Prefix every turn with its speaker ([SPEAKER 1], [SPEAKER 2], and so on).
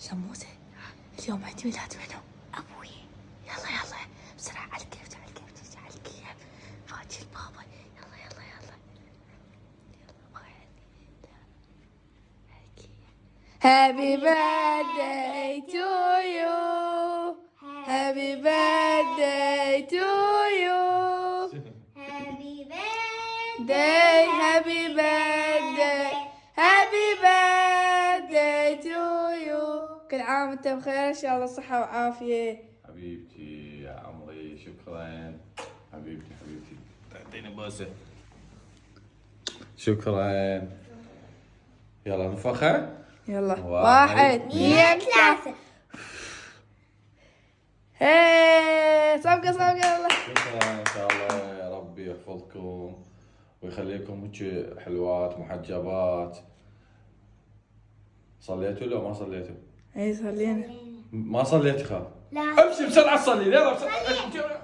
[SPEAKER 1] شموسة اليوم عيد ميلاد منو؟ أبوي. يلا يلا بسرعة على الكيف على الكيف تيجي على الكيف فاتي البابا. يلا يلا يلا Happy birthday to you. Happy birthday to you.
[SPEAKER 2] Happy birthday.
[SPEAKER 1] Happy birthday. Happy birthday to you. كل عام وانت بخير ان شاء الله صحة وعافية.
[SPEAKER 3] حبيبتي يا عمري شكرا. حبيبتي تعطيني بوسة. شكرا. يلا نفخها.
[SPEAKER 1] يلا 1
[SPEAKER 3] 1
[SPEAKER 1] 2 3. هاي صفقة يلا.
[SPEAKER 3] شكرا ان شاء الله يا ربي يحفظكم ويخليكم هيك حلوات محجبات. صليتوا لو ما صليتوا؟
[SPEAKER 1] اي صلينا.
[SPEAKER 3] ما صليت خاف.
[SPEAKER 2] لا.
[SPEAKER 3] امشي بسرعه صلي. يلا بسرعه.